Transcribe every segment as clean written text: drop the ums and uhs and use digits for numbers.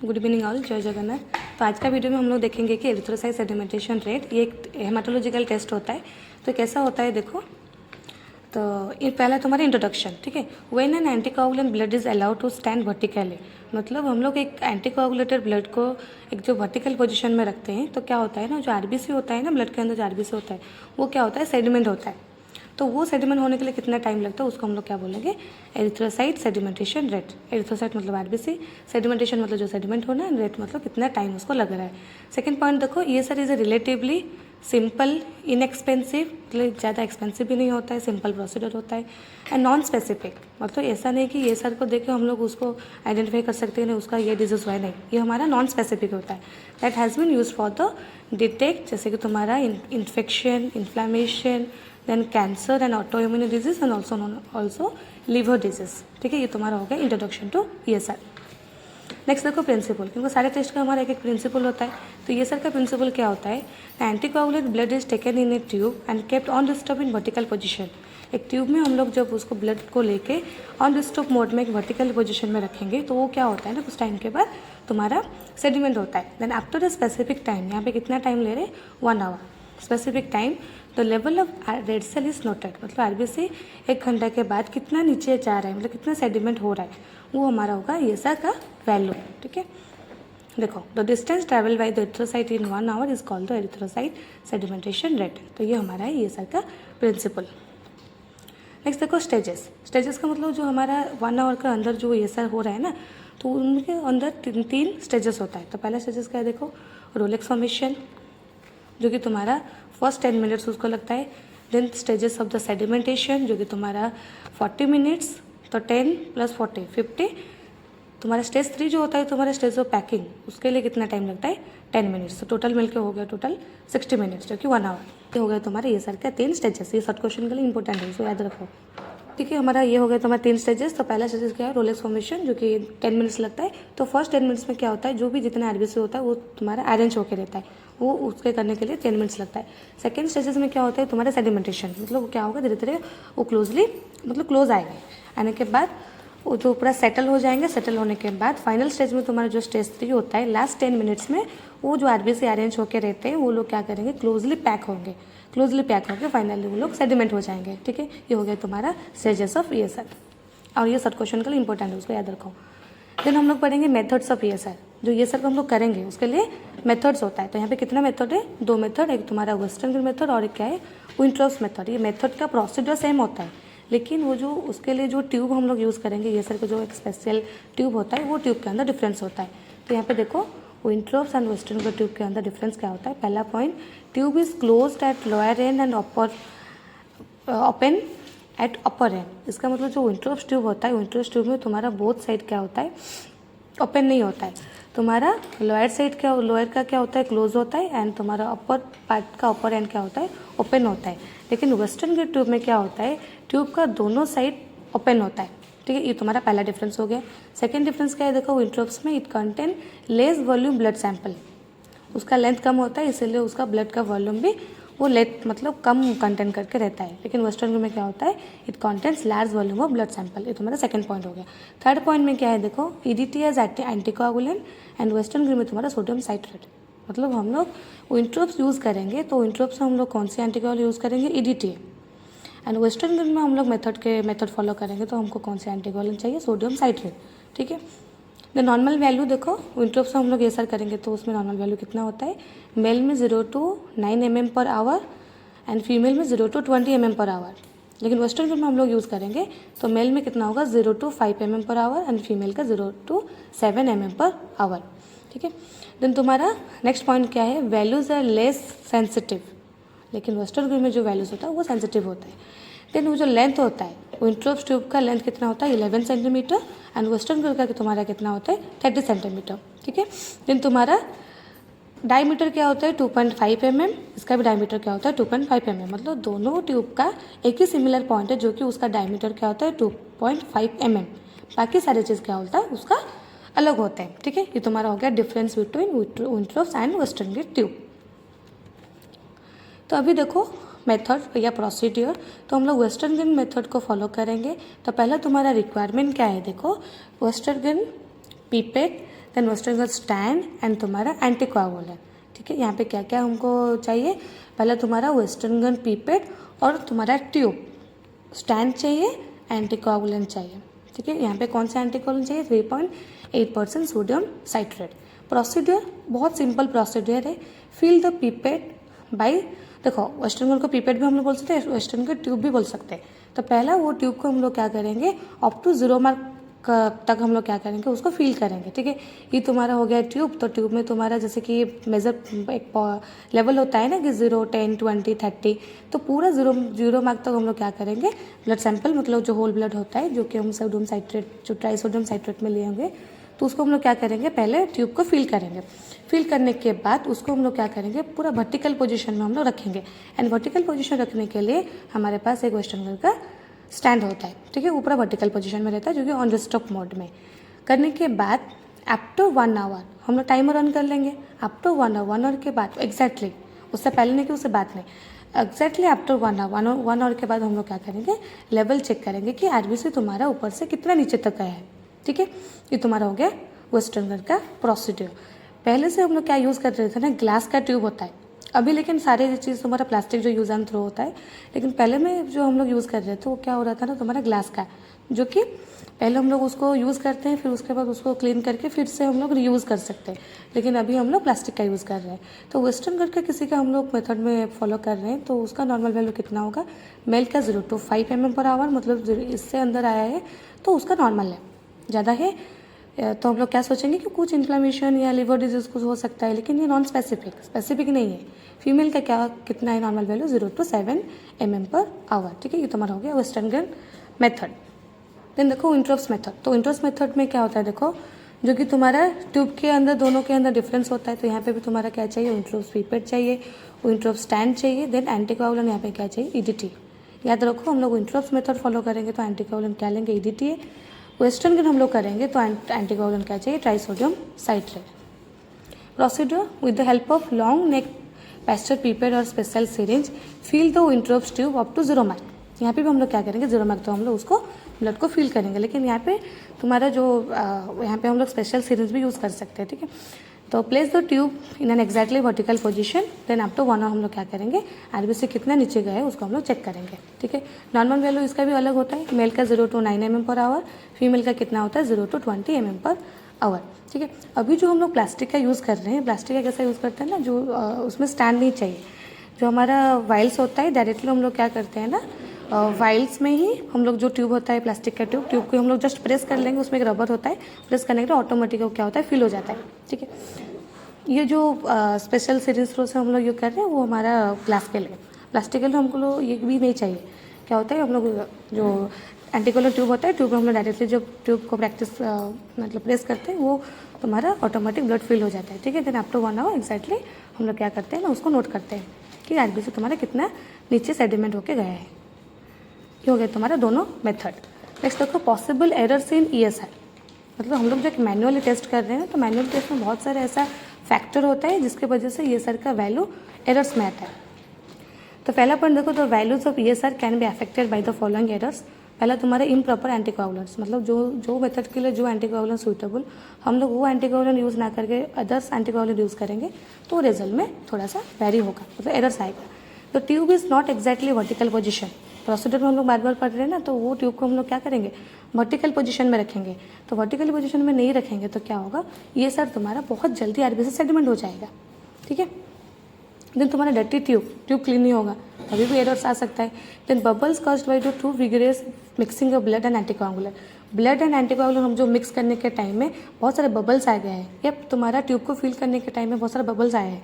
Good evening all, जय जगन्नाथ। तो आज का वीडियो में हम लोग देखेंगे कि एरिथ्रोसाइट सेडिमेंटेशन रेट ये एक हेमाटोलॉजिकल टेस्ट होता है। तो कैसा होता है देखो, तो ये पहला तुम्हारा इंट्रोडक्शन, ठीक है। When an anticoagulant blood is allowed to stand vertically, मतलब हम लोग एक एंटीकोगुलेटेड ब्लड को एक जो वर्टिकल पोजीशन में रखते हैं तो क्या होता है ना, जो आरबीसी होता है ना, ब्लड के अंदर जो आरबीसी होता है वो क्या होता है, सेडिमेंट होता है। तो वो सेडिमेंट होने के लिए कितना टाइम लगता है उसको हम लोग क्या बोलेंगे, एरिथ्रोसाइट सेडिमेंटेशन रेट। एरिथ्रोसाइट मतलब आरबीसी, सेडिमेंटेशन मतलब जो सेडिमेंट होना है, रेट मतलब कितना टाइम उसको लग रहा है। सेकंड पॉइंट देखो, ये sir is a relatively simple, inexpensive, मतलब ज़्यादा एक्सपेंसिव भी नहीं होता है, सिंपल प्रोसीजर होता है। एंड नॉन स्पेसिफिक, मतलब ऐसा नहीं कि ये सर को देख के हम लोग उसको आइडेंटिफाई कर सकते हैं ना उसका ये डिजीज़ हुआ है, नहीं, ये हमारा नॉन स्पेसिफिक होता है। That has been use for the detect, जैसे कि तुम्हारा infection, inflammation, then cancer and autoimmune disease and also liver disease, ठीक है। ये तुम्हारा हो गया इंट्रोडक्शन टू ESR। नेक्स्ट देखो प्रिंसिपल, क्योंकि सारे टेस्ट का हमारा एक एक प्रिंसिपल होता है। तो ESR का प्रिंसिपल क्या होता है, anticoagulant blood is taken in A tube and kept on disturb in vertical position. एक ट्यूब में हम लोग जब उसको ब्लड को लेके ऑन डिस्टर्ब मोड में एक वर्टिकल पोजीशन में रखेंगे तो वो क्या होता है ना, कुछ टाइम के बाद तुम्हारा सेडिमेंट होता है। Then after a specific time, यहाँ पे कितना टाइम ले रहे, 1 hour specific time, the level of red cell is noted, मतलब आरबीसी 1 घंटे के बाद कितना नीचे जा रहा है, मतलब कितना सेडिमेंट हो रहा है, वो हमारा होगा ESR का वैल्यू, ठीक है। देखो, the distance travel by the erythrocyte in 1 our is called the erythrocyte sedimentation rate. तो ये हमारा है ESR का प्रिंसिपल। नेक्स्ट देखो स्टेजेस। स्टेजेस का मतलब जो हमारा 1 आवर के अंदर जो ESR हो रहा है ना, तो उनके अंदर तीन स्टेजेस होता है। तो पहला स्टेजेस क्या है देखो, रोलेक्स फॉर्मेशन, जो कि तुम्हारा फर्स्ट 10 मिनट्स उसको लगता है। Then stages of the sedimentation, जो कि तुम्हारा 40 मिनट्स, तो 10 + 40 50। तुम्हारा स्टेज 3 जो होता है तुम्हारा स्टेज ऑफ पैकिंग, उसके लिए कितना टाइम लगता है, 10 मिनट्स। तो टोटल मिलकर हो गया टोटल 60 मिनट्स, जो कि 1 आवर। ये हो गया तुम्हारे ESR का 3 स्टेजेस। ये शॉर्ट क्वेश्चन के लिए इंपॉर्टेंट है, इसको याद रखो, ठीक है। हमारा ये हो गया तुम्हारा 3 स्टेजेस। तो पहला स्टेजेस क्या है, रोलेक्स फॉर्मेशन, जो कि 10 मिनट्स लगता है। तो फर्स्ट 10 मिनट्स में क्या होता है, जो भी जितना आरबीसी होता है वो तुम्हारा अरेंज होकर रहता है, वो उसके करने के लिए 10 मिनट्स लगता है। सेकेंड स्टेजेस में क्या होता है, तुम्हारा सेडिमेंटेशन, मतलब वो क्या होगा, धीरे धीरे वो क्लोज आएंगे। आने के बाद वो जो पूरा सेटल हो जाएंगे। सेटल होने के बाद फाइनल स्टेज में तुम्हारा जो स्टेज 3 होता है, लास्ट 10 मिनट्स में वो जो आरबीसी अरेंज होकर रहते हैं वो लोग क्या करेंगे, क्लोजली पैक होंगे, फाइनली वो लोग सेडिमेंट हो जाएंगे, ठीक है। ये हो गया तुम्हारा स्टेजेस ऑफ ESR। और ये शॉर्ट क्वेश्चन के लिए इंपॉर्टेंट है, उसको याद रखो। देन हम लोग पढ़ेंगे मेथड्स ऑफ ESR। जो ESR को हम लोग करेंगे उसके लिए मेथड्स होता है। तो यहाँ पे कितना मेथड है, 2 मेथड, एक तुम्हारा वेस्टर्न मेथड और एक क्या है, विंट्रोप्स मेथड। ये मेथड का प्रोसीजर सेम होता है, लेकिन वो जो उसके लिए जो ट्यूब हम लोग यूज़ करेंगे ESR का जो एक स्पेशल ट्यूब होता है, वो ट्यूब के अंदर डिफरेंस होता है। तो यहाँ पे देखो, विंट्रोप्स एंड वेस्टर्न का ट्यूब के अंदर डिफरेंस क्या होता है। पहला point, tube is closed at lower and and open at upper and. इसका मतलब जो विंट्रोप्स ट्यूब होता है, विंट्रोप्स ट्यूब में तुम्हारा बोथ साइड क्या होता है, ओपन नहीं होता है। तुम्हारा लोअर का क्या होता है, क्लोज होता है, एंड तुम्हारा अपर पार्ट का अपर एंड क्या होता है, ओपन होता है। लेकिन वेस्टर्न के ट्यूब में क्या होता है, ट्यूब का दोनों साइड ओपन होता है, ठीक है। ये तुम्हारा पहला डिफरेंस हो गया। सेकेंड डिफरेंस क्या है देखो, विंट्रोप्स में it contain less volume blood sample, उसका लेंथ कम होता है, इसीलिए उसका ब्लड का वॉल्यूम भी वो लेट मतलब कम कंटेन करके रहता है। लेकिन वेस्टर्न में क्या होता है, it contains large volume of blood sample. ये तुम्हारा सेकंड पॉइंट हो गया। थर्ड पॉइंट में क्या है देखो, EDT as anticoagulant and western में तुम्हारा सोडियम साइट्रेट। मतलब हम लोग विंट्रोप्स यूज़ करेंगे तो विंट्रोप्स में हम लोग कौन सी एंटीकोगुलेंट यूज़ करेंगे, EDT। एंड वेस्टर्न में हम लोग मेथड फॉलो करेंगे तो हमको कौन से एंटीकोगुलेंट चाहिए, सोडियम साइट्रेट, ठीक है। द नॉर्मल वैल्यू देखो, विंट्रोप्स से हम लोग ESR करेंगे तो उसमें नॉर्मल वैल्यू कितना होता है, मेल में 0 to 9 mm/h एंड फीमेल में 0 to 20 mm/h। लेकिन वेस्टर्न में हम लोग यूज़ करेंगे तो मेल में कितना होगा, 0 to 5 mm/h एंड फीमेल का 0 to 7 mm/h, ठीक है। देन तुम्हारा नेक्स्ट पॉइंट क्या है, वैल्यूज आर लेस सेंसिटिव, लेकिन वेस्टर्न में जो वैल्यूज होता है वो सेंसिटिव होता है। देन वो जो लेंथ होता है, विंट्रोप्स ट्यूब का लेंथ कितना होता है, 11 सेंटीमीटर, एंड वेस्टर्न ट्यूब का तुम्हारा कितना होता है, 30 सेंटीमीटर, ठीक है। देन तुम्हारा डायमीटर क्या होता है, 2.5 mm, इसका भी डायमीटर क्या होता है, 2.5 mm। मतलब दोनों ट्यूब का एक ही सिमिलर पॉइंट है, जो कि उसका डायमीटर क्या होता है, 2.5 mm। बाकी सारी चीज़ क्या होता है, उसका अलग होता है, ठीक है। ये तुम्हारा हो गया difference between Wintrobe's and western tube. तो अभी देखो मेथड या प्रोसीड्यूर, तो हम लोग वेस्टर्न मेथड को फॉलो करेंगे। तो पहला तुम्हारा रिक्वायरमेंट क्या है देखो, western pipette, then western gun stand and तुम्हारा एंटीकोआगुलेंट। ठीक है, यहाँ पे क्या क्या हमको चाहिए, पहले तुम्हारा वेस्टर्न गन पीपेट और तुम्हारा ट्यूब, स्टैंड चाहिए, एंटीकोआगुलेंट चाहिए। ठीक है, यहाँ पे कौन सा एंटीकोआगुलेंट चाहिए, 3.8% सोडियम साइट्रेट। प्रोसीड्यूर बहुत सिंपल प्रोसीड्यूर है, फिल द पीपेट बाई, देखो वेस्टर्न गन को पीपेट भी हम लोग बोल सकते हैं, वेस्टर्न का ट्यूब भी बोल सकते हैं। तो पहला वो ट्यूब को हम लोग क्या करेंगे, अप टू 0 मार्क तक हम लोग क्या करेंगे, उसको फिल करेंगे। ठीक है, ये तुम्हारा हो गया ट्यूब। तो ट्यूब में तुम्हारा जैसे कि मेजर एक लेवल होता है ना कि 0, 10, 20, 30, तो पूरा 0 मार्क तक हम लोग क्या करेंगे, ब्लड सैंपल मतलब जो होल ब्लड होता है जो कि हम सोडियम साइट्रेट जो ट्राइसोडियम साइट्रेट में लिए होंगे, तो उसको हम लोग क्या करेंगे, पहले ट्यूब को फिल करेंगे। फिल करने के बाद उसको हम लोग क्या करेंगे, पूरा वर्टिकल पोजीशन में हम लोग रखेंगे। एंड वर्टिकल पोजीशन रखने के लिए हमारे पास एक वेस्टर्न गन का स्टैंड होता है। ठीक है, ऊपर वर्टिकल पोजीशन में रहता है जो कि ऑन स्टॉप मोड में। करने के बाद अप टू 1 आवर हम लोग टाइमर रन कर लेंगे। अप टू 1 आवर के बाद एग्जैक्टली, उससे पहले नहीं कि उससे बाद नहीं, एग्जैक्टली अप टू 1 आवर के बाद हम लोग क्या करेंगे, लेवल चेक करेंगे कि आरबीसी तुम्हारा ऊपर से कितना नीचे तक गया है। ठीक है, ये तुम्हारा हो गया वेस्टर्न गन का प्रोसीड्यूर। पहले से हम लोग क्या यूज़ कर रहे थे ना, ग्लास का ट्यूब होता है अभी, लेकिन सारे चीज़ तुम्हारा प्लास्टिक जो यूज़ एंड थ्रो होता है, लेकिन पहले में जो हम लोग यूज़ कर रहे थे वो क्या हो रहा था ना, तुम्हारा ग्लास का, जो कि पहले हम लोग उसको यूज़ करते हैं, फिर उसके बाद उसको क्लीन करके फिर से हम लोग रीयूज़ कर सकते हैं, लेकिन अभी हम लोग प्लास्टिक का यूज़ कर रहे हैं। तो वेस्टर्न गन का किसी का हम लोग मेथड में फॉलो कर रहे हैं, तो उसका नॉर्मल वैल्यू कितना होगा, मेल का 0 to 5 mm/h, मतलब इससे अंदर आया है तो उसका नॉर्मल है, ज़्यादा है तो हम लोग क्या सोचेंगे कि कुछ इन्फ्लेमेशन या लिवर डिजीज कुछ हो सकता है, लेकिन ये नॉन स्पेसिफिक नहीं है। फीमेल का क्या कितना है नॉर्मल वैल्यू, 0 to 7 mm/h। ठीक है, ये तुम्हारा हो गया वेस्टर्न गन मेथड। देन देखो इंट्रोप्स मेथड। तो इंट्रोप्स मेथड में क्या होता है, देखो जो कि तुम्हारा ट्यूब के अंदर दोनों के अंदर डिफरेंस होता है, तो यहाँ पे भी तुम्हारा क्या चाहिए, इंट्रोप्स पीपेट चाहिए, इंट्रोप्स स्टैंड चाहिए, देन एंटीकोआगुलेंट यहाँ पे क्या चाहिए, ईडीटी। याद रखो हम लोग इंट्रोप्स मेथड फॉलो करेंगे तो एंटीकोआगुलेंट क्या लेंगे, ईडीटी है। वेस्टर्न गन हम लोग करेंगे तो एंटीकोआगुलेंट क्या चाहिए, trisodium citrate. Procedure with the help of long neck Pasteur pipette और special syringe fill the Wintrobe's tube up to 0 mark. यहाँ पे भी हम लोग क्या करेंगे, 0 मार्क तो हम लोग उसको ब्लड को फील करेंगे, लेकिन यहाँ पे तुम्हारा जो यहाँ पे हम लोग स्पेशल सिरिंज भी यूज़ कर सकते हैं। ठीक है, तो place the tube in an exactly vertical position, then up to 1 hour हम लोग क्या करेंगे, आरबीसी कितना नीचे गया है उसको हम लोग चेक करेंगे। ठीक है, नॉर्मल वैल्यू इसका भी अलग होता है, मेल का 0 to 9 mm/h, फीमेल का कितना होता है 0 to 20 mm/h। ठीक है, अभी जो हम लोग प्लास्टिक का यूज़ कर रहे हैं, प्लास्टिक का कैसा यूज़ करते हैं ना, जो उसमें स्टैंड नहीं चाहिए, जो हमारा वाइल्स होता है डायरेक्टली हम लोग क्या करते हैं ना, वाइल्स में ही हम लोग जो ट्यूब होता है प्लास्टिक का ट्यूब को हम लोग जस्ट प्रेस कर लेंगे, उसमें एक रबर होता है, प्रेस करने के बाद ऑटोमेटिक क्या होता है, फिल हो जाता है। ठीक है, ये जो स्पेशल सीरीज थ्रो से हम लोग यूज कर रहे हैं वो हमारा ग्लास के लिए, प्लास्टिक के लिए हमको लोग ये भी नहीं चाहिए। क्या होता है, हम लोग जो एंटीकोआगुलेंट ट्यूब होता है, ट्यूब में हम लोग डायरेक्टली जब ट्यूब को मतलब प्रेस करते हैं वो तुम्हारा ऑटोमेटिक ब्लड फिल हो जाता है। ठीक है, देन आफ्टर 1 आवर एग्जैक्टली हम लोग क्या करते हैं ना, उसको नोट करते हैं कि आरबीसी तुम्हारा कितना नीचे सेडिमेंट होके गया है। ये हो गया तुम्हारा दोनों मेथड। नेक्स्ट देखो पॉसिबल एरर्स इन ईएसआर, मतलब हम लोग जब मैनुअली टेस्ट कर रहे हैं तो मैनुअल टेस्ट में बहुत सारे ऐसा फैक्टर होता है जिसके वजह से ईएसआर का वैल्यू एरर्स में आता है। तो पहला पॉइंट देखो, तो values of ESR can be affected by the following errors. पहला तुम्हारा इम्प्रॉपर एंटीकोआगुलेंट्स, मतलब जो मेथड के लिए जो एंटीकोआगुलेंट सूटेबल, हम लोग वो एंटीकोआगुलेंट यूज़ ना करके अदर्स एंटीकोआगुलेंट यूज़ करेंगे तो रिजल्ट में थोड़ा सा वेरी होगा, मतलब एरर्स आएगा। तो tube is not exactly vertical position, procedure में हम लोग बार बार पढ़ रहे हैं ना, तो वो ट्यूब को हम लोग क्या करेंगे, वर्टिकल पोजीशन में रखेंगे। तो वर्टिकल पोजीशन में नहीं रखेंगे तो क्या होगा, ये सर तुम्हारा बहुत जल्दी आरबीसी सेडिमेंट हो जाएगा। ठीक है, देन तुम्हारा डर्टी ट्यूब क्लीन नहीं होगा, अभी भी एरर्स आ सकता है। Then bubbles caused by the too vigorous mixing of blood and anticoagulant, blood and anticoagulant हम जो मिक्स करने के टाइम में बहुत सारे बबल्स आ गए हैं, या तुम्हारा ट्यूब को फिल करने के टाइम में बहुत सारे बबल्स आए हैं,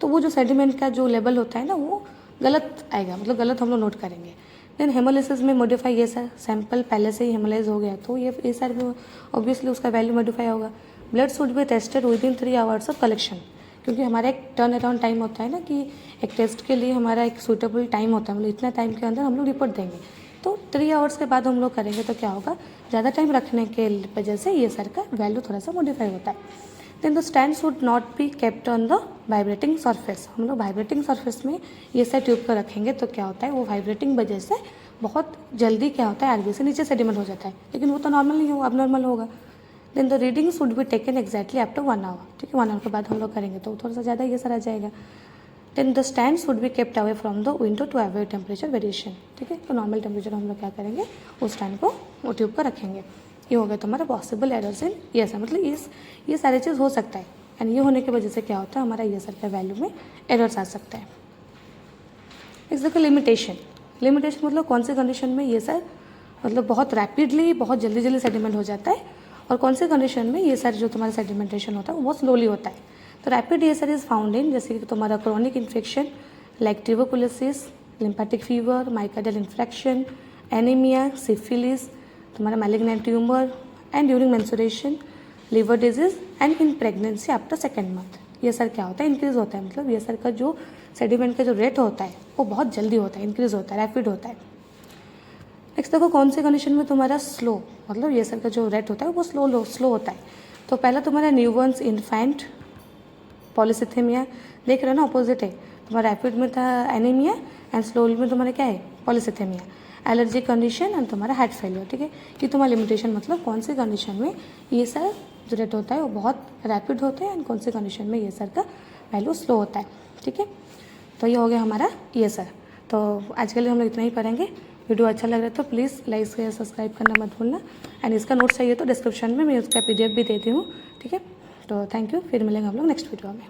तो वो जो सेडिमेंट का जो लेवल होता है ना वो गलत आएगा, मतलब गलत हम लोग नोट करेंगे। देन हेमोलिसिस में मॉडिफाई, ये सर सैंपल पहले से ही हेमोलाइज हो गया तो ये सर भी ऑब्वियसली उसका वैल्यू मॉडिफाई होगा। Blood should be tested with in 3 hours of collection, क्योंकि हमारा एक टर्न अराउंड टाइम होता है ना कि एक टेस्ट के लिए हमारा एक सूटेबल टाइम होता है, मतलब इतना टाइम के अंदर हम लोग रिपोर्ट देंगे। तो 3 आवर्स के बाद हम लोग करेंगे तो क्या होगा, ज़्यादा टाइम रखने के वजह से ये सर का वैल्यू थोड़ा सा मॉडिफाई होता है। Then the stand should not be kept on the vibrating surface, हम लोग वाइब्रेटिंग सरफेस में ये सर ट्यूब को रखेंगे तो क्या होता है, वो वाइब्रेटिंग वजह से बहुत जल्दी क्या होता है आरबीसी नीचे सेडिमेंट हो जाता है, लेकिन वो तो नॉर्मल नहीं होगा, अब नॉर्मल होगा। Then the reading should be taken exactly after 1 hour, ठीक है। 1 आवर के बाद हम लोग करेंगे तो थोड़ा सा ज़्यादा ये सारा जाएगा। Then the stand should be kept away from the window to avoid temperature variation, ठीक है। तो नॉर्मल टेम्परेचर हम लोग क्या करेंगे, उस स्टैंड को वो ट्यूब पर रखेंगे। ये हो गया तुम्हारा पॉसिबल एरर्स इन ESR, मतलब ये सारी चीज़ हो सकता है एंड ये होने की वजह से क्या होता है, हमारा ESR का वैल्यू में एरर्स आ सकता है। इस देखो लिमिटेशन मतलब कौन से कंडीशन में ESR मतलब बहुत रैपिडली बहुत जल्दी सेडिमेंट हो जाता है और कौन से कंडीशन में ESR जो तुम्हारा सेडिमेंटेशन होता है वो स्लोली होता है। तो rapid ESR is found in जैसे कि तुम्हारा chronic infection like tuberculosis, lymphatic fever, myocardial infarction, anaemia, syphilis, तुम्हारा malignant tumour and during menstruation, liver disease and in pregnancy after 2nd month. ESR क्या होता है, इंक्रीज होता है, मतलब ESR का जो सेडिमेंट का जो रेट होता है वो बहुत जल्दी होता है, इंक्रीज होता है, रैपिड होता है। नेक्स्ट देखो कौन से कंडीशन में तुम्हारा स्लो मतलब ESR का जो रेट होता है वो स्लो होता है। तो पहला तुम्हारा न्यूबॉर्न्स इन्फेंट पॉलीसिथेमिया, देख रहे हो ना, अपोजिट है। तुम्हारा रैपिड में था एनीमिया एंड स्लोली में तुम्हारा क्या है, पॉलीसिथेमिया। एलर्जिक कंडीशन एंड तुम्हारा हार्ट फेलियर, ठीक है। ये तुम्हारा लिमिटेशन मतलब कौन सी कंडीशन में ESR जो रेट होता है वो बहुत रैपिड होता है एंड कौन से कंडीशन में ESR का वैल्यू स्लो होता है, ठीक है। तो ये हो गया हमारा ESR। तो आज के लिए हम लोग इतना ही पढ़ेंगे। वीडियो अच्छा लग रहा है तो प्लीज़ लाइक शेयर सब्सक्राइब करना मत भूलना एंड इसका नोट्स चाहिए तो डिस्क्रिप्शन में मैं उसका PDF भी देती हूँ, ठीक है। तो थैंक यू, फिर मिलेंगे हम लोग नेक्स्ट वीडियो में।